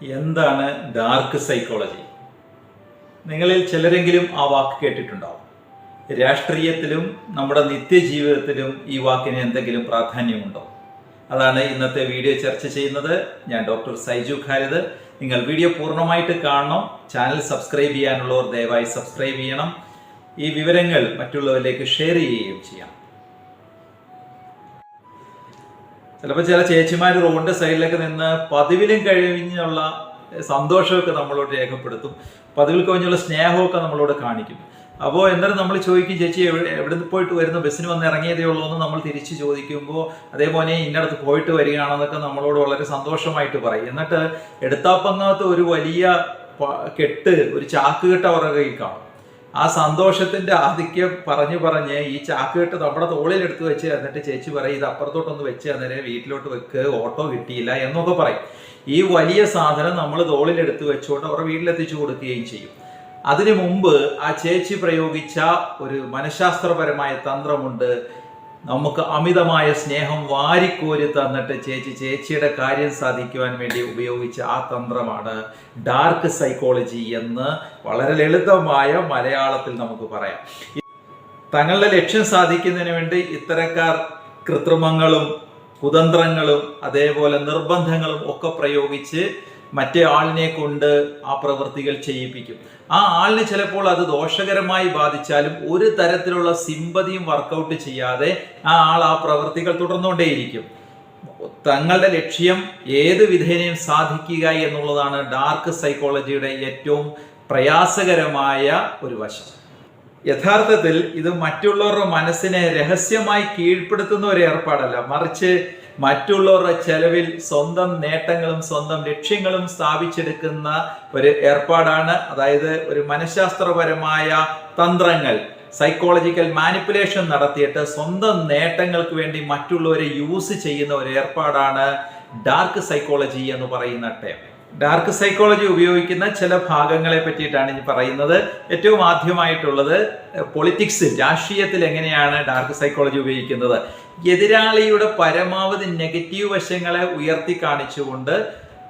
എന്താണ് dark psychology? നിങ്ങളിൽ ചിലരെങ്കിലും ആ വാക്ക് കേട്ടിട്ടുണ്ടാവും. രാഷ്ട്രീയത്തിലും നമ്മുടെ നിത്യജീവിതത്തിലും ഈ വാക്കിന് എന്തെങ്കിലും പ്രാധാന്യമുണ്ടോ? അതാണ് ഇന്നത്തെ വീഡിയോ ചർച്ച ചെയ്യുന്നത്. ഞാൻ ഡോക്ടർ സൈജു ഖാലിദ്. നിങ്ങൾ വീഡിയോ പൂർണ്ണമായിട്ട് കാണണം. ചാനൽ സബ്സ്ക്രൈബ് ചെയ്യാനുള്ളവർ ദയവായി സബ്സ്ക്രൈബ് ചെയ്യണം. ഈ വിവരങ്ങൾ മറ്റുള്ളവരിലേക്ക് ഷെയർ ചെയ്യുകയും ചെയ്യാം. ചിലപ്പോൾ ചില ചേച്ചിമാർ റോഡിന്റെ സൈഡിലൊക്കെ നിന്ന് പതിവിലും കഴിഞ്ഞുള്ള സന്തോഷമൊക്കെ നമ്മളോട് രേഖപ്പെടുത്തും, പതിവിൽ കഴിഞ്ഞുള്ള സ്നേഹമൊക്കെ നമ്മളോട് കാണിക്കും. അപ്പോൾ എന്തായാലും നമ്മൾ ചോദിക്കും, ചേച്ചി എവിടെ നിന്ന് പോയിട്ട് വരുന്നു, ബസ്സിന് വന്ന് ഇറങ്ങിയതേ ഉള്ളൂ എന്ന് നമ്മൾ തിരിച്ച് ചോദിക്കുമ്പോൾ അതേപോലെ ഇന്നടത്ത് പോയിട്ട് വരികയാണെന്നൊക്കെ നമ്മളോട് വളരെ സന്തോഷമായിട്ട് പറയും. എന്നിട്ട് എടുത്താപ്പങ്ങാത്ത ഒരു വലിയ കെട്ട്, ഒരു ചാക്കുകെട്ട് അവരുടെ കയ്യിൽ കാണും. ആ സന്തോഷത്തിന്റെ ആധിക്യം പറഞ്ഞ് ഈ ചാക്കുകെട്ട് നമ്മുടെ തോളിലെടുത്ത് വെച്ച് എന്നിട്ട് ചേച്ചി പറയും, ഇത് അപ്പുറത്തോട്ടൊന്ന് വെച്ച് അന്നേരം വീട്ടിലോട്ട് വെക്ക്, ഓട്ടോ കിട്ടിയില്ല എന്നൊക്കെ പറയും. ഈ വലിയ സാധനം നമ്മൾ തോളിലെടുത്ത് വെച്ചുകൊണ്ട് അവരുടെ വീട്ടിലെത്തിച്ചു കൊടുക്കുകയും ചെയ്യും. അതിനു മുമ്പ് ആ ചേച്ചി പ്രയോഗിച്ച ഒരു മനഃശാസ്ത്രപരമായ തന്ത്രമുണ്ട്. നമുക്ക് അമിതമായ സ്നേഹം വാരിക്കോരി തന്നിട്ട് ചേച്ചിയുടെ കാര്യം സാധിക്കുവാൻ വേണ്ടി ഉപയോഗിച്ച ആ തന്ത്രമാണ് ഡാർക്ക് സൈക്കോളജി എന്ന് വളരെ ലളിതമായ മലയാളത്തിൽ നമുക്ക് പറയാം. തങ്ങളുടെ ലക്ഷ്യം സാധിക്കുന്നതിന് വേണ്ടി ഇത്തരക്കാർ കൃത്രിമങ്ങളും കുതന്ത്രങ്ങളും അതേപോലെ നിർബന്ധങ്ങളും ഒക്കെ പ്രയോഗിച്ച് മറ്റേ ആളിനെ കൊണ്ട് ആ പ്രവൃത്തികൾ ചെയ്യിപ്പിക്കും. ആ ആളിന് ചിലപ്പോൾ അത് ദോഷകരമായി ബാധിച്ചാലും ഒരു തരത്തിലുള്ള സിമ്പതിയും വർക്കൗട്ട് ചെയ്യാതെ ആ ആൾ ആ പ്രവൃത്തികൾ തുടർന്നുകൊണ്ടേയിരിക്കും. തങ്ങളുടെ ലക്ഷ്യം ഏത് വിധേനയും സാധിക്കുക എന്നുള്ളതാണ് ഡാർക്ക് സൈക്കോളജിയുടെ ഏറ്റവും പ്രയാസകരമായ ഒരു വശം. യഥാർത്ഥത്തിൽ ഇത് മറ്റുള്ളവരുടെ മനസ്സിനെ രഹസ്യമായി കീഴ്പ്പെടുത്തുന്ന ഒരു ഏർപ്പാടല്ല, മറിച്ച് മറ്റുള്ളവരുടെ ചെലവിൽ സ്വന്തം നേട്ടങ്ങളും സ്വന്തം ലക്ഷ്യങ്ങളും സ്ഥാപിച്ചെടുക്കുന്ന ഒരു ഏർപ്പാടാണ്. അതായത് ഒരു മനഃശാസ്ത്രപരമായ തന്ത്രങ്ങൾ, സൈക്കോളജിക്കൽ മാനിപ്പുലേഷൻ നടത്തിയിട്ട് സ്വന്തം നേട്ടങ്ങൾക്ക് വേണ്ടി മറ്റുള്ളവരെ യൂസ് ചെയ്യുന്ന ഒരു ഏർപ്പാടാണ് ഡാർക്ക് സൈക്കോളജി എന്ന് പറയുന്ന ടേം. ഡാർക്ക് സൈക്കോളജി ഉപയോഗിക്കുന്ന ചില ഭാഗങ്ങളെ പറ്റിയിട്ടാണ് ഇനി പറയുന്നത്. ഏറ്റവും ആദ്യമായിട്ടുള്ളത് പൊളിറ്റിക്സിൽ, രാഷ്ട്രീയത്തിൽ എങ്ങനെയാണ് ഡാർക്ക് സൈക്കോളജി ഉപയോഗിക്കുന്നത്. എതിരാളിയുടെ പരമാവധി നെഗറ്റീവ് വശങ്ങളെ ഉയർത്തി കാണിച്ചുകൊണ്ട്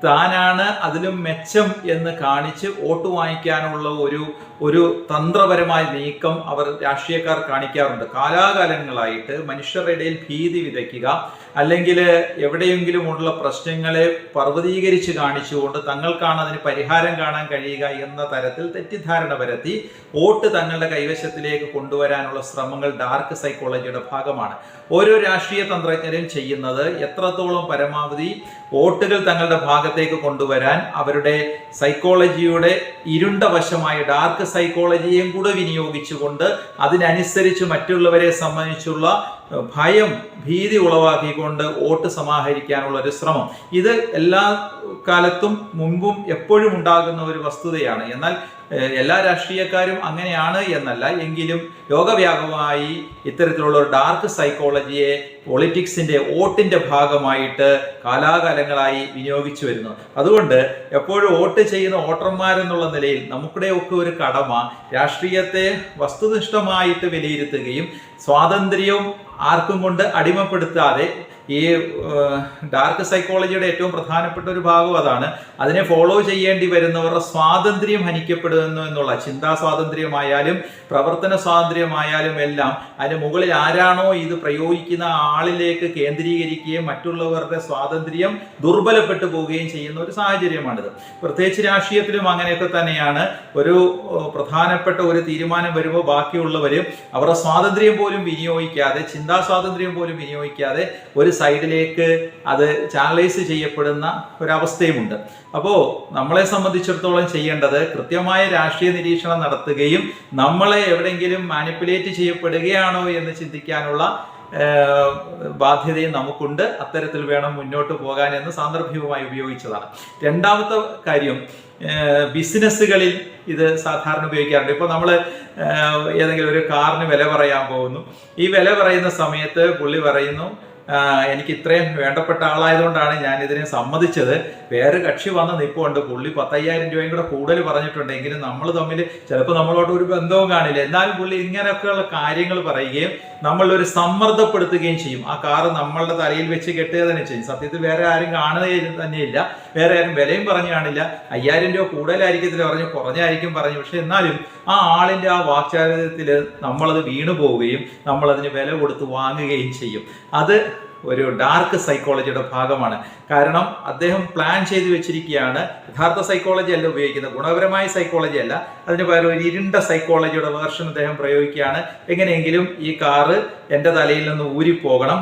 താനാണ് അതിലും മെച്ചം എന്ന് കാണിച്ച് വോട്ട് വാങ്ങിക്കാനുള്ള ഒരു തന്ത്രപരമായ നീക്കം അവർ രാഷ്ട്രീയക്കാർ കാണിക്കാറുണ്ട്. കാലാകാലങ്ങളായിട്ട് മനുഷ്യരുടെ ഇടയിൽ ഭീതി വിതയ്ക്കുക, അല്ലെങ്കിൽ എവിടെയെങ്കിലും ഉള്ള പ്രശ്നങ്ങളെ പർവ്വതീകരിച്ച് കാണിച്ചുകൊണ്ട് തങ്ങൾക്കാണ് അതിന് പരിഹാരം കാണാൻ കഴിയുക എന്ന തരത്തിൽ തെറ്റിദ്ധാരണ പരത്തി വോട്ട് തങ്ങളുടെ കൈവശത്തിലേക്ക് കൊണ്ടുവരാനുള്ള ശ്രമങ്ങൾ ഡാർക്ക് സൈക്കോളജിയുടെ ഭാഗമാണ്. ഓരോ രാഷ്ട്രീയ തന്ത്രജ്ഞരും ചെയ്യുന്നത് എത്രത്തോളം പരമാവധി വോട്ടുകൾ തങ്ങളുടെ ഭാഗത്തേക്ക് കൊണ്ടുവരാൻ അവരുടെ സൈക്കോളജിയുടെ ഇരുണ്ട വശമായ ഡാർക്ക് സൈക്കോളജിയെയും കൂടെ വിനിയോഗിച്ചുകൊണ്ട് അതിനനുസരിച്ച് മറ്റുള്ളവരെ സംബന്ധിച്ചുള്ള ഭയം, ഭീതി ഉളവാക്കിക്കൊണ്ട് വോട്ട് സമാഹരിക്കാനുള്ള ഒരു ശ്രമം. ഇത് എല്ലാ കാലത്തും മുമ്പും എപ്പോഴും ഉണ്ടാകുന്ന ഒരു വസ്തുതയാണ്. എന്നാൽ എല്ലാ രാഷ്ട്രീയക്കാരും അങ്ങനെയാണ് എന്നല്ല, എങ്കിലും ലോകവ്യാപകമായി ഇത്തരത്തിലുള്ള ഒരു ഡാർക്ക് സൈക്കോളജിയെ പൊളിറ്റിക്സിന്റെ വോട്ടിന്റെ ഭാഗമായിട്ട് കാലാകാലങ്ങളായി വിനിയോഗിച്ചു വരുന്നു. അതുകൊണ്ട് എപ്പോഴും വോട്ട് ചെയ്യുന്ന വോട്ടർമാരെന്നുള്ള നിലയിൽ നമുക്കിടെയൊക്കെ ഒരു കടമ രാഷ്ട്രീയത്തെ വസ്തുനിഷ്ഠമായിട്ട് വിലയിരുത്തുകയും സ്വാതന്ത്ര്യവും ആർക്കും കൊണ്ട് അടിമപ്പെടുത്താതെ, ഈ ഡാർക്ക് സൈക്കോളജിയുടെ ഏറ്റവും പ്രധാനപ്പെട്ട ഒരു ഭാഗം അതാണ്, അതിനെ ഫോളോ ചെയ്യേണ്ടി വരുന്നവരുടെ സ്വാതന്ത്ര്യം ഹനിക്കപ്പെടുന്നു എന്നുള്ള, ചിന്താ സ്വാതന്ത്ര്യമായാലും പ്രവർത്തന സ്വാതന്ത്ര്യമായാലും എല്ലാം അതിന് മുകളിൽ ആരാണോ ഇത് പ്രയോഗിക്കുന്ന ആളിലേക്ക് കേന്ദ്രീകരിക്കുകയും മറ്റുള്ളവരുടെ സ്വാതന്ത്ര്യം ദുർബലപ്പെട്ടു പോവുകയും ചെയ്യുന്ന ഒരു സാഹചര്യമാണിത്. പ്രത്യേകിച്ച് രാഷ്ട്രീയത്തിലും അങ്ങനെയൊക്കെ തന്നെയാണ്. ഒരു പ്രധാനപ്പെട്ട ഒരു തീരുമാനം വരുമ്പോൾ ബാക്കിയുള്ളവരും അവരുടെ സ്വാതന്ത്ര്യം പോലും വിനിയോഗിക്കാതെ, ചിന്താ സ്വാതന്ത്ര്യം പോലും വിനിയോഗിക്കാതെ ഒരു സൈഡിലേക്ക് അത് ചാനലൈസ് ചെയ്യപ്പെടുന്ന ഒരവസ്ഥയുമുണ്ട്. അപ്പോൾ നമ്മളെ സംബന്ധിച്ചിടത്തോളം ചെയ്യേണ്ടത് കൃത്യമായ രാഷ്ട്രീയ നിരീക്ഷണം നടത്തുകയും നമ്മളെ എവിടെയെങ്കിലും മാനിപ്പുലേറ്റ് ചെയ്യപ്പെടുകയാണോ എന്ന് ചിന്തിക്കാനുള്ള ബാധ്യതയും നമുക്കുണ്ട്. അത്തരത്തിൽ വേണം മുന്നോട്ട് പോകാൻ എന്ന് സാന്ദർഭികമായി ഉപയോഗിച്ചതാണ്. രണ്ടാമത്തെ കാര്യം, ബിസിനസ്സുകളിൽ ഇത് സാധാരണ ഉപയോഗിക്കാറുണ്ട്. ഇപ്പോൾ നമ്മൾ ഏതെങ്കിലും ഒരു കാറിന് വില പറയാൻ പോകുന്നു. ഈ വില പറയുന്ന സമയത്ത് പുള്ളി പറയുന്നു, എനിക്ക് ഇത്രയും വേണ്ടപ്പെട്ട ആളായതുകൊണ്ടാണ് ഞാൻ ഇതിനെ സമ്മതിച്ചത്. വേറെ കക്ഷി വന്ന് നിൽപ്പുണ്ട്, പുള്ളി 10,000 രൂപയും കൂടെ കൂടുതൽ പറഞ്ഞിട്ടുണ്ടെങ്കിലും നമ്മൾ തമ്മിൽ ചിലപ്പോൾ നമ്മളോട് ഒരു ബന്ധവും കാണില്ല. എന്നാലും പുള്ളി ഇങ്ങനെയൊക്കെയുള്ള കാര്യങ്ങൾ പറയുകയും നമ്മളൊരു സമ്മർദ്ദപ്പെടുത്തുകയും ചെയ്യും. ആ കാറ് നമ്മളുടെ തലയിൽ വെച്ച് കെട്ടുക തന്നെ ചെയ്യും. സത്യത്തിൽ വേറെ ആരും കാണുക തന്നെയില്ല, വേറെ ആരും വിലയും പറഞ്ഞു കാണില്ല. 5000 രൂപ കൂടുതലായിരിക്കത്തില്ല പറഞ്ഞു, കുറഞ്ഞായിരിക്കും പറഞ്ഞു. പക്ഷെ എന്നാലും ആ ആളിന്റെ ആ വാക്ചാരിത്യത്തിൽ നമ്മളത് വീണു പോവുകയും നമ്മളതിന് വില കൊടുത്ത് വാങ്ങുകയും ചെയ്യും. അത് ഒരു ഡാർക്ക് സൈക്കോളജിയുടെ ഭാഗമാണ്. കാരണം അദ്ദേഹം പ്ലാൻ ചെയ്ത് വെച്ചിരിക്കുകയാണ്. യഥാർത്ഥ സൈക്കോളജി അല്ല ഉപയോഗിക്കുന്നത്, ഗുണപരമായ സൈക്കോളജി അല്ല, അതിന് പകരം ഒരു ഇരുണ്ട സൈക്കോളജിയുടെ വേർഷൻ അദ്ദേഹം പ്രയോഗിക്കുകയാണ്. എങ്ങനെയെങ്കിലും ഈ കാറ് എൻ്റെ തലയിൽ നിന്ന് ഊരിപ്പോകണം,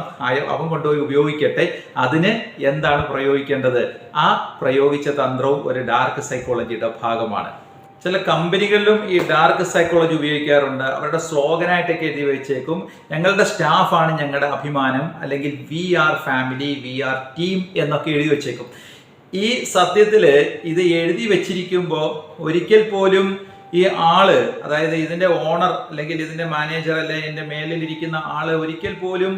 അവൻ കൊണ്ടുപോയി ഉപയോഗിക്കട്ടെ, അതിന് എന്താണ് പ്രയോഗിക്കേണ്ടത്? ആ പ്രയോഗിച്ച തന്ത്രവും ഒരു ഡാർക്ക് സൈക്കോളജിയുടെ ഭാഗമാണ്. ചില കമ്പനികളിലും ഈ ഡാർക്ക് സൈക്കോളജി ഉപയോഗിക്കാറുണ്ട്. അവരുടെ സ്ലോഗനായിട്ടൊക്കെ എഴുതി വെച്ചേക്കും, ഞങ്ങളുടെ സ്റ്റാഫാണ് ഞങ്ങളുടെ അഭിമാനം, അല്ലെങ്കിൽ we are family, we are team എന്നൊക്കെ എഴുതി വെച്ചേക്കും. ഈ സത്യത്തിൽ ഇത് എഴുതി വെച്ചിരിക്കുമ്പോൾ ഒരിക്കൽ പോലും ഈ ആള്, അതായത് ഇതിന്റെ ഓണർ അല്ലെങ്കിൽ ഇതിന്റെ മാനേജർ അല്ലെങ്കിൽ ഇതിന്റെ മേലിലിരിക്കുന്ന ആള് ഒരിക്കൽ പോലും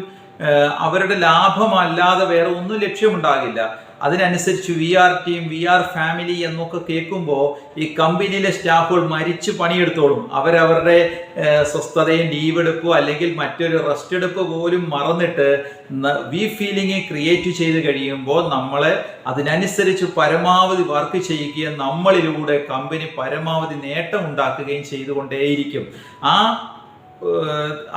അവരുടെ ലാഭമല്ലാതെ വേറെ ഒന്നും ലക്ഷ്യമുണ്ടാകില്ല. അതിനനുസരിച്ച് we are team, we are family എന്നൊക്കെ കേൾക്കുമ്പോൾ ഈ കമ്പനിയിലെ സ്റ്റാഫുകൾ മരിച്ചു പണിയെടുത്തോളും. അവരവരുടെ സ്വസ്ഥതയും ലീവ് എടുപ്പോ അല്ലെങ്കിൽ മറ്റൊരു റെസ്റ്റ് എടുപ്പ് പോലും മറന്നിട്ട് വി ഫീലിംഗ് ക്രിയേറ്റ് ചെയ്ത് കഴിയുമ്പോൾ നമ്മളെ അതിനനുസരിച്ച് പരമാവധി വർക്ക് ചെയ്യുകയും നമ്മളിലൂടെ കമ്പനി പരമാവധി നേട്ടം ഉണ്ടാക്കുകയും ചെയ്തുകൊണ്ടേയിരിക്കും.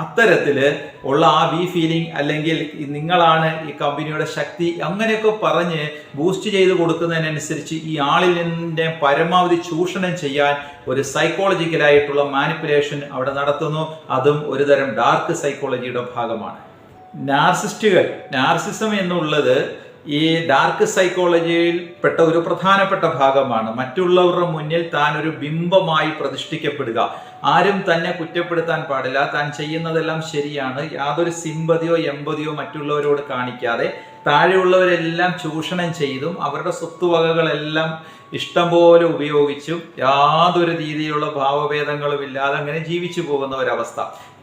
അത്തരത്തില് ഉള്ള ആ വി ഫീലിംഗ് അല്ലെങ്കിൽ നിങ്ങളാണ് ഈ കമ്പനിയുടെ ശക്തി അങ്ങനെയൊക്കെ പറഞ്ഞ് ബൂസ്റ്റ് ചെയ്ത് കൊടുക്കുന്നതിനനുസരിച്ച് ഈ ആളിനെ പരമാവധി ചൂഷണം ചെയ്യാൻ ഒരു സൈക്കോളജിക്കലായിട്ടുള്ള മാനിപ്പുലേഷൻ അവിടെ നടത്തുന്നു. അതും ഒരുതരം ഡാർക്ക് സൈക്കോളജിയുടെ ഭാഗമാണ്. നാർസിസം എന്നുള്ളത് ഈ ഡാർക്ക് സൈക്കോളജിയിൽ പെട്ട ഒരു പ്രധാനപ്പെട്ട ഭാഗമാണ്. മറ്റുള്ളവരുടെ മുന്നിൽ താൻ ഒരു ബിംബമായി പ്രതിഷ്ഠിക്കപ്പെടുക, ആരും തന്നെ കുറ്റപ്പെടുത്താൻ പാടില്ല, താൻ ചെയ്യുന്നതെല്ലാം ശരിയാണ്, യാതൊരു സിമ്പതിയോ എമ്പതിയോ മറ്റുള്ളവരോട് കാണിക്കാതെ താഴെയുള്ളവരെല്ലാം ചൂഷണം ചെയ്തും അവരുടെ സ്വത്തുവകകളെല്ലാം ഇഷ്ടം പോലെ ഉപയോഗിച്ചും യാതൊരു രീതിയിലുള്ള ഭാവഭേദങ്ങളും ഇല്ലാതെ അങ്ങനെ ജീവിച്ചു പോകുന്ന ഒരവസ്ഥ.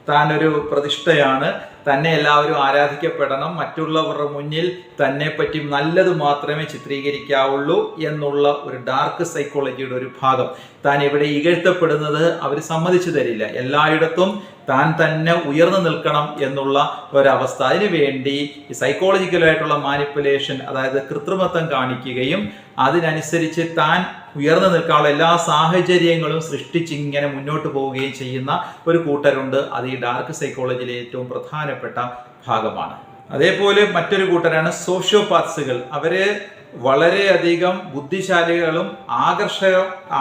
താനൊരു പ്രതിഷ്ഠയാണ്, തന്നെ എല്ലാവരും ആരാധിക്കപ്പെടണം, മറ്റുള്ളവരുടെ മുന്നിൽ തന്നെ പറ്റി നല്ലത് മാത്രമേ ചിത്രീകരിക്കാവുള്ളൂ എന്നുള്ള ഒരു ഡാർക്ക് സൈക്കോളജിയുടെ ഒരു ഭാഗം. താൻ എവിടെ ഇകഴ്ത്തപ്പെടുന്നത് അവർ സമ്മതിച്ചു തരില്ല, എല്ലായിടത്തും താൻ തന്നെ ഉയർന്നു നിൽക്കണം എന്നുള്ള ഒരവസ്ഥ. അതിനുവേണ്ടി ഈ സൈക്കോളജിക്കലായിട്ടുള്ള മാനിപ്പുലേഷൻ, അതായത് കൃത്രിമത്വം കാണിക്കുകയും അതിനനുസരിച്ച് താൻ ഉയർന്നു നിൽക്കാനുള്ള എല്ലാ സാഹചര്യങ്ങളും സൃഷ്ടിച്ച് ഇങ്ങനെ മുന്നോട്ട് പോവുകയും ചെയ്യുന്ന ഒരു കൂട്ടരുണ്ട്. അത് ഈ ഡാർക്ക് സൈക്കോളജിയിലെ ഏറ്റവും പ്രധാനപ്പെട്ട ഭാഗമാണ്. അതേപോലെ മറ്റൊരു കൂട്ടരാണ് സോഷ്യോപാത്സുകൾ. അവര് വളരെയധികം ബുദ്ധിശാലികളും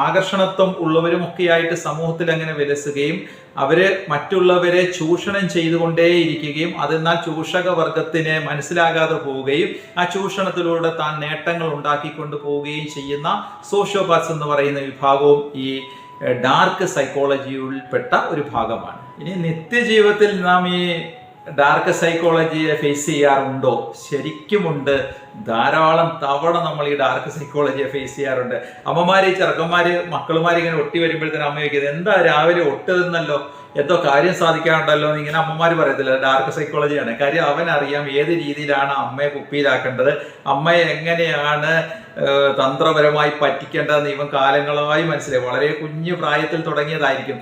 ആകർഷണത്വം ഉള്ളവരും ഒക്കെയായിട്ട് സമൂഹത്തിൽ അങ്ങനെ വിലസുകയും അവര് മറ്റുള്ളവരെ ചൂഷണം ചെയ്തുകൊണ്ടേയിരിക്കുകയും അതെന്നാൽ ചൂഷക വർഗത്തിന് മനസ്സിലാകാതെ പോവുകയും ആ ചൂഷണത്തിലൂടെ താൻ നേട്ടങ്ങൾ ഉണ്ടാക്കിക്കൊണ്ട് പോവുകയും ചെയ്യുന്ന സോഷ്യോപാത്സ് എന്ന് പറയുന്ന വിഭാഗവും ഈ ഡാർക്ക് സൈക്കോളജിയിൽപ്പെട്ട ഒരു ഭാഗമാണ്. ഇനി നിത്യജീവിതത്തിൽ നാം ഈ ഡാർക്ക് സൈക്കോളജിയെ ഫേസ് ചെയ്യാറുണ്ടോ? ശരിക്കുമുണ്ട്. ധാരാളം തവണ നമ്മൾ ഈ ഡാർക്ക് സൈക്കോളജിയെ ഫേസ് ചെയ്യാറുണ്ട്. അമ്മമാര്, ചെറുക്കന്മാര്, മക്കളുമാർ ഇങ്ങനെ ഒട്ടി വരുമ്പോഴത്തേനും അമ്മ ചോദിക്കുന്നത്, എന്താ രാവിലെ ഒട്ടുന്നല്ലോ, എന്തോ കാര്യം സാധിക്കാറുണ്ടല്ലോ എന്ന് ഇങ്ങനെ അമ്മമാര് പറയത്തില്ല. ഡാർക്ക് സൈക്കോളജിയാണ്. കാര്യം അവനറിയാം ഏത് രീതിയിലാണ് അമ്മയെ കുപ്പിയിലാക്കേണ്ടത്, അമ്മയെ എങ്ങനെയാണ് തന്ത്രപരമായി പറ്റിക്കേണ്ടതെന്ന് ഇവൻ കാലങ്ങളായി മനസ്സിലായി. വളരെ കുഞ്ഞു പ്രായത്തിൽ തുടങ്ങിയതായിരിക്കും.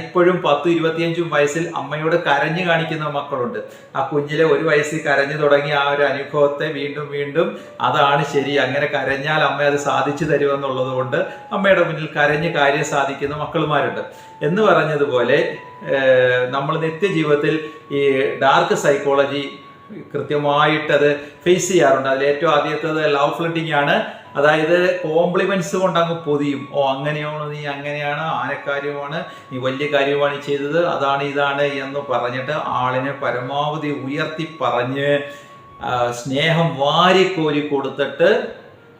ഇപ്പോഴും 10-25 വയസ്സിൽ അമ്മയോട് കരഞ്ഞു കാണിക്കുന്ന മക്കളുണ്ട്. ആ കുഞ്ഞിലെ 1 വയസ്സിൽ കരഞ്ഞു തുടങ്ങിയ ആ ഒരു അനുഭവത്തെ വീണ്ടും വീണ്ടും അതാണ് ശരി, അങ്ങനെ കരഞ്ഞാൽ അമ്മ അത് സാധിച്ചു തരുമെന്നുള്ളത് കൊണ്ട് അമ്മയുടെ മുന്നിൽ കരഞ്ഞ് കാര്യം സാധിക്കുന്ന മക്കളുമാരുണ്ട്. എന്ന് പറഞ്ഞതുപോലെ നമ്മൾ നിത്യജീവിതത്തിൽ ഈ ഡാർക്ക് സൈക്കോളജി കൃത്യമായിട്ടത് ഫേസ് ചെയ്യാറുണ്ട്. അതിൽ ഏറ്റവും ആദ്യത്തേത് ലവ് ഫ്ലഡിങ് ആണ്. അതായത് കോംപ്ലിമെന്റ്സ് കൊണ്ട് അങ്ങ് പൊതിയും. ഓ അങ്ങനെയാണോ, നീ അങ്ങനെയാണ്, ആനക്കാര്യമാണ്, നീ വലിയ കാര്യമാണ് ചെയ്തത്, അതാണ് ഇതാണ് എന്ന് പറഞ്ഞിട്ട് ആളിനെ പരമാവധി ഉയർത്തി പറഞ്ഞ് സ്നേഹം വാരിക്കോരി കൊടുത്തിട്ട്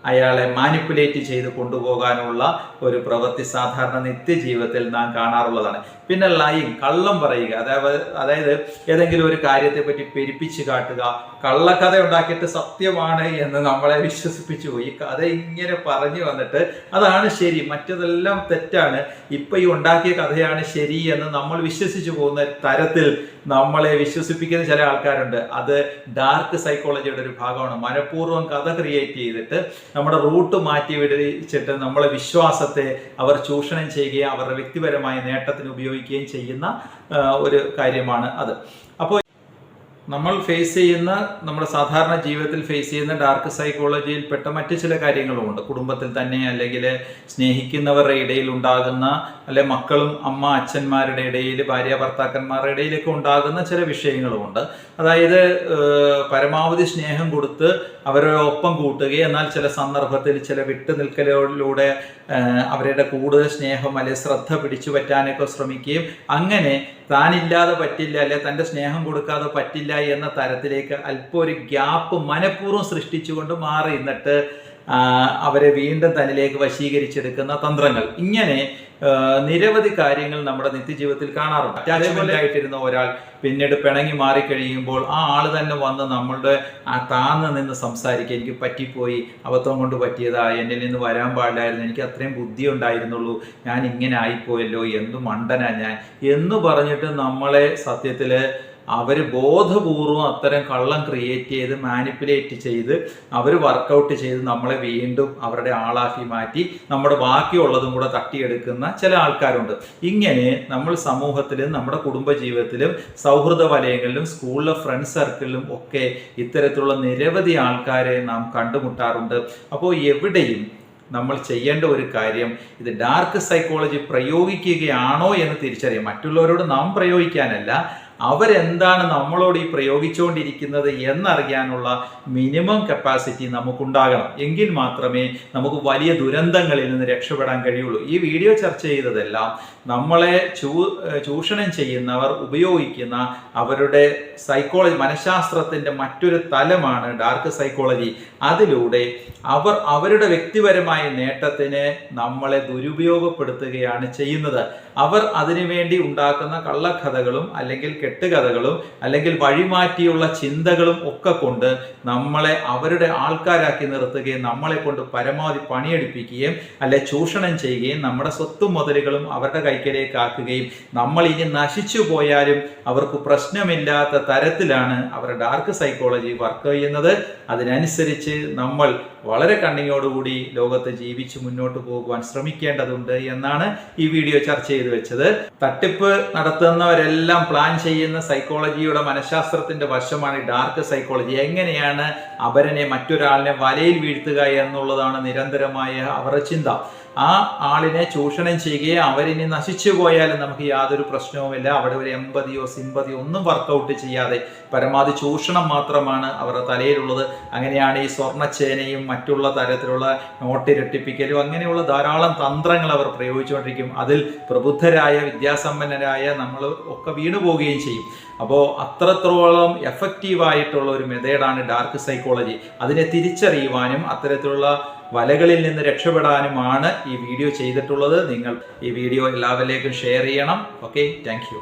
അയാളെ മാനിപ്പുലേറ്റ് ചെയ്ത് കൊണ്ടുപോകാനുള്ള ഒരു പ്രവൃത്തി സാധാരണ നിത്യജീവിതത്തിൽ നാം കാണാറുള്ളതാണ്. പിന്നെ ലൈങ്, കള്ളം പറയുക. അതായത് ഏതെങ്കിലും ഒരു കാര്യത്തെ പറ്റി പെരുപ്പിച്ച് കാട്ടുക, കള്ളക്കഥ ഉണ്ടാക്കിയിട്ട് സത്യമാണ് എന്ന് നമ്മളെ വിശ്വസിപ്പിച്ചു. ഈ കഥ ഇങ്ങനെ പറഞ്ഞു വന്നിട്ട് അതാണ് ശരി, മറ്റതെല്ലാം തെറ്റാണ്, ഇപ്പൊ ഈ ഉണ്ടാക്കിയ കഥയാണ് ശരി എന്ന് നമ്മൾ വിശ്വസിച്ചു പോകുന്ന തരത്തിൽ നമ്മളെ വിശ്വസിപ്പിക്കുന്ന ചില ആൾക്കാരുണ്ട്. അത് ഡാർക്ക് സൈക്കോളജിയുടെ ഒരു ഭാഗമാണ്. മനഃപൂർവ്വം കഥ ക്രിയേറ്റ് ചെയ്തിട്ട് നമ്മുടെ റൂട്ട് മാറ്റി വിടിച്ചിട്ട് നമ്മളെ വിശ്വാസത്തെ അവർ ചൂഷണം ചെയ്യുകയും അവരുടെ വ്യക്തിപരമായ നേട്ടത്തിന് ഉപയോഗിക്കുകയും ചെയ്യുന്ന ഒരു കാര്യമാണ് അത്. അപ്പോൾ നമ്മൾ ഫേസ് ചെയ്യുന്ന, നമ്മുടെ സാധാരണ ജീവിതത്തിൽ ഫേസ് ചെയ്യുന്ന ഡാർക്ക് സൈക്കോളജിയിൽപ്പെട്ട മറ്റു ചില കാര്യങ്ങളുമുണ്ട്. കുടുംബത്തിൽ തന്നെ, അല്ലെങ്കിൽ സ്നേഹിക്കുന്നവരുടെ ഇടയിൽ ഉണ്ടാകുന്ന, അല്ലെ മക്കളും അമ്മ അച്ഛന്മാരുടെ ഇടയിൽ, ഭാര്യ ഭർത്താക്കന്മാരുടെ ഇടയിലൊക്കെ ഉണ്ടാകുന്ന ചില വിഷയങ്ങളുമുണ്ട്. അതായത് പരമാവധി സ്നേഹം കൊടുത്ത് അവരെ ഒപ്പം കൂട്ടുകയും എന്നാൽ ചില സന്ദർഭത്തിൽ ചില വിട്ടുനിൽക്കലിലൂടെ അവരുടെ കൂടുതൽ സ്നേഹം അല്ലെ ശ്രദ്ധ പിടിച്ചു പറ്റാനൊക്കെ ശ്രമിക്കുകയും അങ്ങനെ താനില്ലാതെ പറ്റില്ല, അല്ലെ തൻ്റെ സ്നേഹം കൊടുക്കാതെ പറ്റില്ല എന്ന തരത്തിലേക്ക് അല്പം ഒരു ഗ്യാപ്പ് മനഃപൂർവ്വം സൃഷ്ടിച്ചുകൊണ്ട് മാറി നിന്നിട്ട് അവരെ വീണ്ടും തന്നിലേക്ക് വശീകരിച്ചെടുക്കുന്ന തന്ത്രങ്ങൾ, ഇങ്ങനെ നിരവധി കാര്യങ്ങൾ നമ്മുടെ നിത്യജീവിതത്തിൽ കാണാറുണ്ട്. അറ്റാച്ച്മെന്റ് ആയിട്ടിരുന്ന ഒരാൾ പിന്നീട് പിണങ്ങി മാറിക്കഴിയുമ്പോൾ ആ ആള് തന്നെ വന്ന് നമ്മളുടെ താന്ന് നിന്ന് സംസാരിക്കുക, എനിക്ക് പറ്റിപ്പോയി, അബദ്ധം കൊണ്ട് പറ്റിയതാ, എന്നിൽ നിന്ന് വരാൻ പാടില്ലായിരുന്നു, എനിക്ക് അത്രയും ബുദ്ധി ഉണ്ടായിരുന്നുള്ളൂ, ഞാൻ ഇങ്ങനെ ആയിപ്പോയല്ലോ, എന്തു മണ്ടനാ ഞാൻ എന്ന് പറഞ്ഞിട്ട് നമ്മളെ സത്യത്തിൽ അവർ ബോധപൂർവം അത്തരം കള്ളം ക്രിയേറ്റ് ചെയ്ത് മാനിപ്പുലേറ്റ് ചെയ്ത് അവർ വർക്കൗട്ട് ചെയ്ത് നമ്മളെ വീണ്ടും അവരുടെ ആളാക്കി മാറ്റി നമ്മുടെ ബാക്കിയുള്ളതും കൂടെ തട്ടിയെടുക്കുന്ന ചില ആൾക്കാരുണ്ട്. ഇങ്ങനെ നമ്മൾ സമൂഹത്തിലും നമ്മുടെ കുടുംബജീവിതത്തിലും സൗഹൃദ വലയങ്ങളിലും സ്കൂളിലെ ഫ്രണ്ട് സർക്കിളിലും ഒക്കെ ഇത്തരത്തിലുള്ള നിരവധി ആൾക്കാരെ നാം കണ്ടുമുട്ടാറുണ്ട്. അപ്പോൾ എവിടെയും നമ്മൾ ചെയ്യേണ്ട ഒരു കാര്യം, ഇത് ഡാർക്ക് സൈക്കോളജി പ്രയോഗിക്കുകയാണോ എന്ന് തിരിച്ചറിയാം. മറ്റുള്ളവരോട് നാം പ്രയോഗിക്കാനല്ല, അവരെന്താണ് നമ്മളോട് ഈ പ്രയോഗിച്ചുകൊണ്ടിരിക്കുന്നത് എന്നറിയാനുള്ള മിനിമം കപ്പാസിറ്റി നമുക്കുണ്ടാകണം. എങ്കിൽ മാത്രമേ നമുക്ക് വലിയ ദുരന്തങ്ങളിൽ നിന്ന് രക്ഷപ്പെടാൻ കഴിയുള്ളൂ. ഈ വീഡിയോ ചർച്ച ചെയ്തതെല്ലാം നമ്മളെ ചൂഷണം ചെയ്യുന്നവർ ഉപയോഗിക്കുന്ന അവരുടെ സൈക്കോളജി, മനഃശാസ്ത്രത്തിൻ്റെ മറ്റൊരു തലമാണ് ഡാർക്ക് സൈക്കോളജി. അതിലൂടെ അവർ അവരുടെ വ്യക്തിപരമായ നേട്ടത്തിന് നമ്മളെ ദുരുപയോഗപ്പെടുത്തുകയാണ് ചെയ്യുന്നത്. അവർ അതിനുവേണ്ടി ഉണ്ടാക്കുന്ന കള്ളക്കഥകളും അല്ലെങ്കിൽ കെട്ടുകഥകളും അല്ലെങ്കിൽ വഴിമാറ്റിയുള്ള ചിന്തകളും ഒക്കെ കൊണ്ട് നമ്മളെ അവരുടെ ആൾക്കാരാക്കി നിർത്തുകയും നമ്മളെ കൊണ്ട് പരമാവധി പണിയെടുപ്പിക്കുകയും അല്ലെ ചൂഷണം ചെയ്യുകയും നമ്മുടെ സ്വത്തും മുതലുകളും അവരുടെ കൈക്കലേക്ക് ആക്കുകയും നമ്മൾ ഇനി നശിച്ചു പോയാലും അവർക്ക് പ്രശ്നമില്ലാത്ത തരത്തിലാണ് അവരുടെ ഡാർക്ക് സൈക്കോളജി വർക്ക് ചെയ്യുന്നത്. അതിനനുസരിച്ച് നമ്മൾ വളരെ കണ്ണിങ്ങോടുകൂടി ലോകത്ത് ജീവിച്ച് മുന്നോട്ട് പോകുവാൻ ശ്രമിക്കേണ്ടതുണ്ട് എന്നാണ് ഈ വീഡിയോ ചർച്ച ചെയ്ത് വെച്ചത്. തട്ടിപ്പ് നടത്തുന്നവരെല്ലാം പ്ലാൻ ചെയ്യുന്ന സൈക്കോളജിയുടെ മനഃശാസ്ത്രത്തിന്റെ വശമാണ് ഈ ഡാർക്ക് സൈക്കോളജി. എങ്ങനെയാണ് അപരനെ, മറ്റൊരാളിനെ വലയിൽ വീഴ്ത്തുക എന്നുള്ളതാണ് നിരന്തരമായ അവരുടെ ചിന്ത. ആ ആളിനെ ചൂഷണം ചെയ്യുകയും അവരിനി നശിച്ചു പോയാലും നമുക്ക് യാതൊരു പ്രശ്നവുമില്ല, അവിടെ ഒരു എമ്പതിയോ സിമ്പതിയോ ഒന്നും വർക്കൗട്ട് ചെയ്യാതെ പരമാവധി ചൂഷണം മാത്രമാണ് അവരുടെ തലയിലുള്ളത്. അങ്ങനെയാണ് ഈ സ്വർണ്ണച്ചേനയും മറ്റുള്ള തരത്തിലുള്ള നോട്ടിരട്ടിപ്പിക്കലും അങ്ങനെയുള്ള ധാരാളം തന്ത്രങ്ങൾ അവർ പ്രയോഗിച്ചുകൊണ്ടിരിക്കും. അതിൽ പ്രബുദ്ധരായ വിദ്യാസമ്പന്നരായ നമ്മൾ ഒക്കെ വീണുപോവുകയും ചെയ്യും. അപ്പോൾ അത്രത്തോളം എഫക്റ്റീവായിട്ടുള്ള ഒരു മെത്തേഡാണ് ഡാർക്ക് സൈക്കോളജി. അതിനെ തിരിച്ചറിയുവാനും അത്തരത്തിലുള്ള വലകളിൽ നിന്ന് രക്ഷപ്പെടാനുമാണ് ഈ വീഡിയോ ചെയ്തിട്ടുള്ളത്. നിങ്ങൾ ഈ വീഡിയോ എല്ലാവരിലേക്കും ഷെയർ ചെയ്യണം. Okay, thank you.